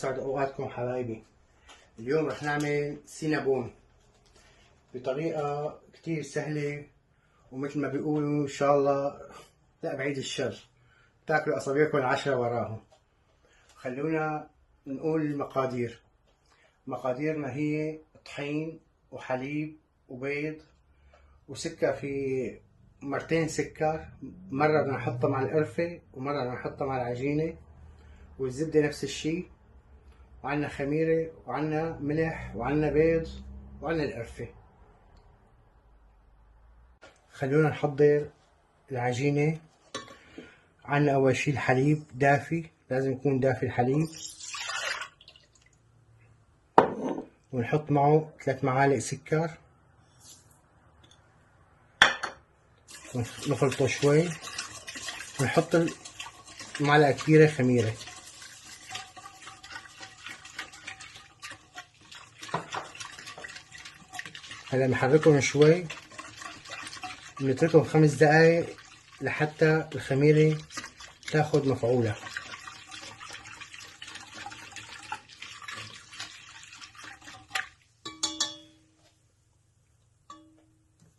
يسعد اوقاتكم حبايبي. اليوم رح نعمل سينابون بطريقة كتير سهلة، ومثل ما بيقولوا ان شاء الله لا بعيد الشر تاكلوا اصابعكم العشرة وراهم. خلونا نقول المقادير. مقاديرنا هي طحين وحليب وبيض وسكر، في مرتين سكر، مرة بدنا نحطها مع القرفة ومرة بدنا نحطها مع العجينة، والزبدة نفس الشي، وعنا خميرة وعنا ملح وعنا بيض وعنا القرفة. خلونا نحضر العجينة. عنا أول شي الحليب دافي، لازم يكون دافي الحليب، ونحط معه 3 معالق سكر ونخلطه شوي، ونحط معلقة كبيرة خميرة. هلا نحركهم شوي ونتركهم 5 دقايق لحتى الخميرة تاخد مفعولها.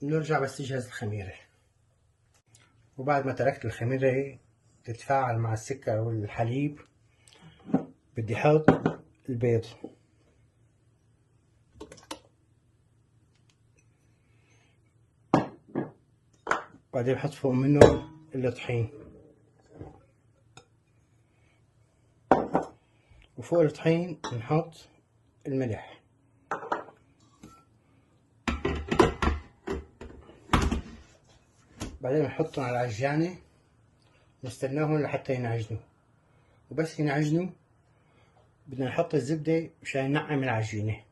نرجع بس تجهز الخميرة. وبعد ما تركت الخميرة تتفاعل مع السكر والحليب، بدي احط البيض. بعدين بحط فوق منه الطحين، وفوق الطحين نحط الملح. بعدين بنحطهم على العجانة ونستناهم لحتى ينعجنوا، وبس ينعجنوا بدنا نحط الزبدة مشان ننعم العجينة.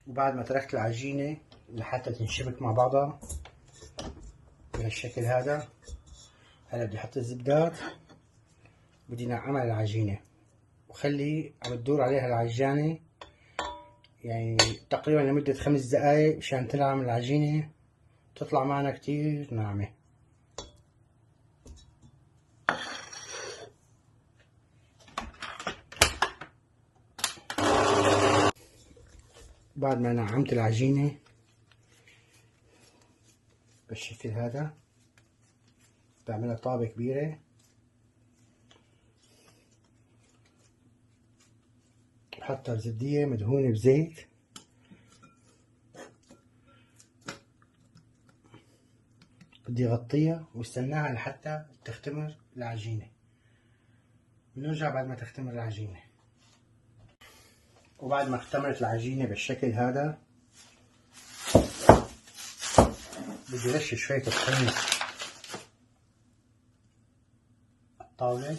وبعد ما تركت العجينة لحتى تنشبك مع بعضها بهالشكل هذا، هلا بدي احط الزبدات، بدي نعمها العجينة وخلي عم تدور عليها العجانة يعني تقريبا لمدة 5 دقايق مشان تنعم العجينة تطلع معنا كتير ناعمة. بعد ما نعمت العجينة بالشكل هذا بعملها طابة كبيرة، بحطها بزبدية مدهونة بزيت، بدي اغطيها واستناها لحتى تختمر العجينة. بنرجع بعد ما تختمر العجينة. وبعد ما اختمرت العجينة بالشكل هذا بدي رش شوية طحين الطاولة،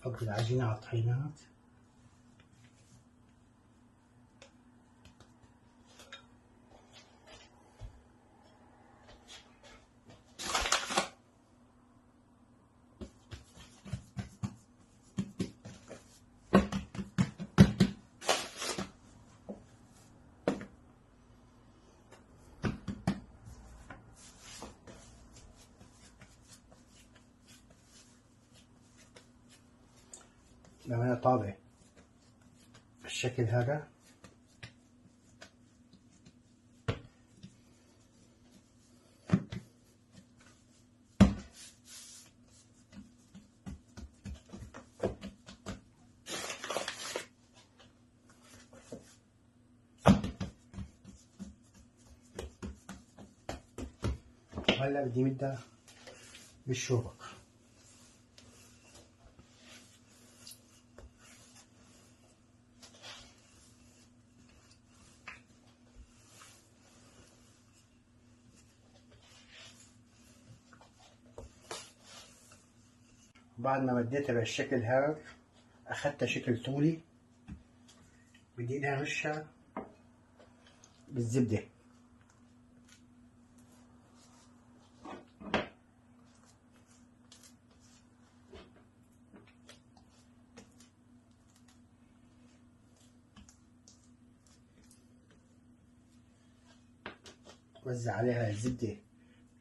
حط العجينة على الطحينات، بعملها طابة بالشكل هذا. وهلا بدي مدها بالشوك. بعد ما مديتها بالشكل هذا اخذتها شكل طولي، بدي نرشها بالزبدة. وزع عليها الزبدة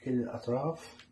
كل الأطراف.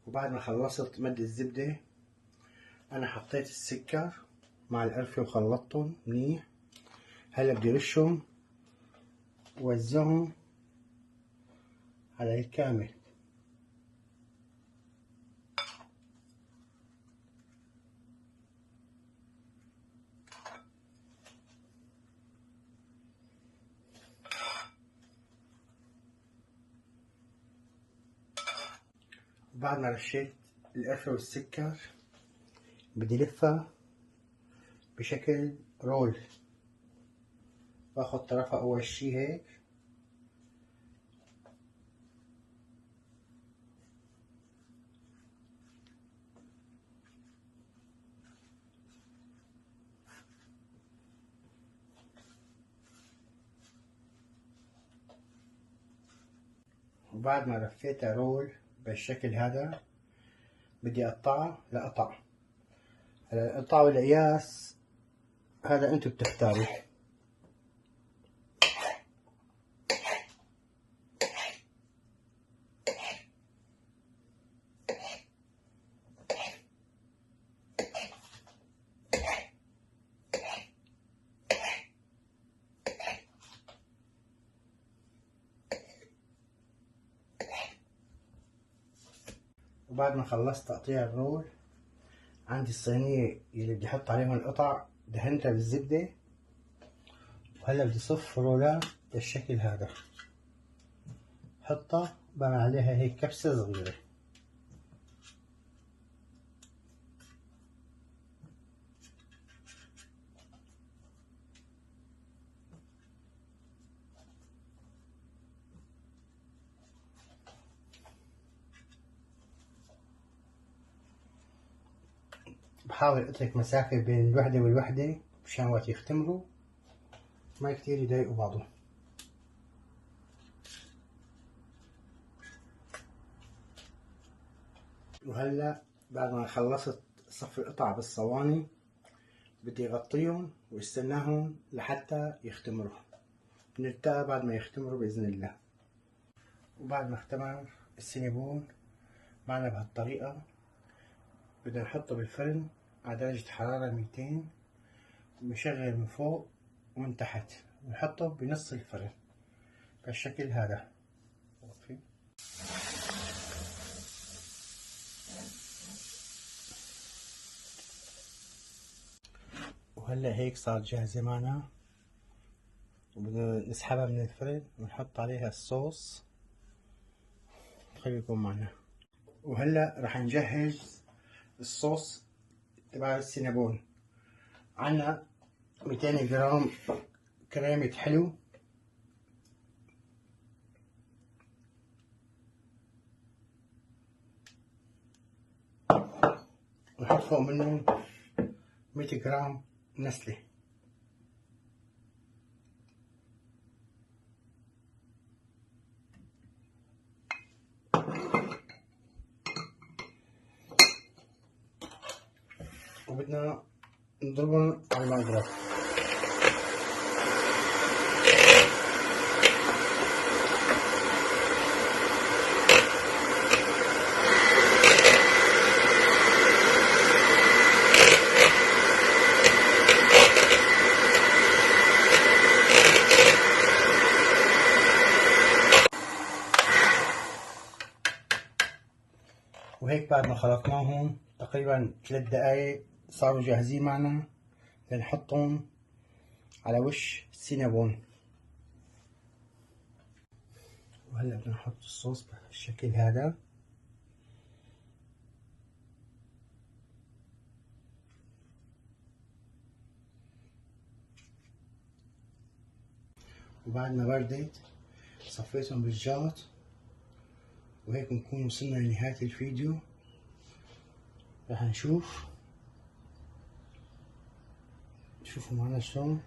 وبعد ما خلصت مد الزبدة أنا حطيت السكر مع القرفة وخلطتهم منيح. هلا بدي رشهم ووزعهم على الكامل. بعد ما رشيت القرفة والسكر بدي لفها بشكل رول. باخد طرفها أول شي هيك وبعد ما لفيتها رول بالشكل هذا بدي اقطعها لقطع. هلا القطع والقياس هذا انتو بتختاروا. وبعد ما خلصت تقطيع الرول عندي الصينية اللي بدي احط عليهم القطع دهنتها بالزبدة. وهلا بدي صف رولات بالشكل هذا، حطها بعمل عليها هيك كبسة صغيرة. بحاول اترك مسافة بين الوحدة والوحدة مشان وقت يختمروا ما كتير يضايقوا بعضهم. وهلا بعد ما خلصت صف القطع بالصواني بدي اغطيهم واستناهم لحتى يختمروا. بنلتقى بعد ما يختمروا بإذن الله. وبعد ما اختمر السينابون معنا بهالطريقة بدنا نحطه بالفرن على درجة حرارة 200 ونشغل من فوق ومن تحت ونحطه بنص الفرن بالشكل هذا. وهلا هيك صار جاهزة معنا وبدنا نسحبها من الفرن ونحط عليها الصوص. خليكم معنا. وهلا راح نجهز الصوص تبع السينابون. عنا 200 جرام كريمة حلو، ونحط فوق منهم 100 جرام نسلة. وبدنا نضربهم على المضرب. وهيك بعد ما خلطناهم تقريبا 3 دقايق صاروا جاهزين معنا لنحطهم على وش السينابون. وهلا بدنا نحط الصوص بالشكل هذا. وبعد ما بردت صفيتهم بالجاط. وهيك نكون وصلنا لنهاية الفيديو. راح نشوف، شوفوا معنا شلون.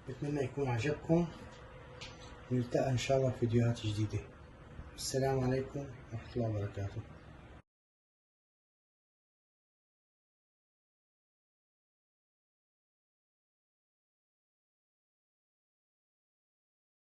بتمنى يكون عجبكم، ونلتقى ان شاء الله في فيديوهات جديدة. السلام عليكم ورحمة الله وبركاته.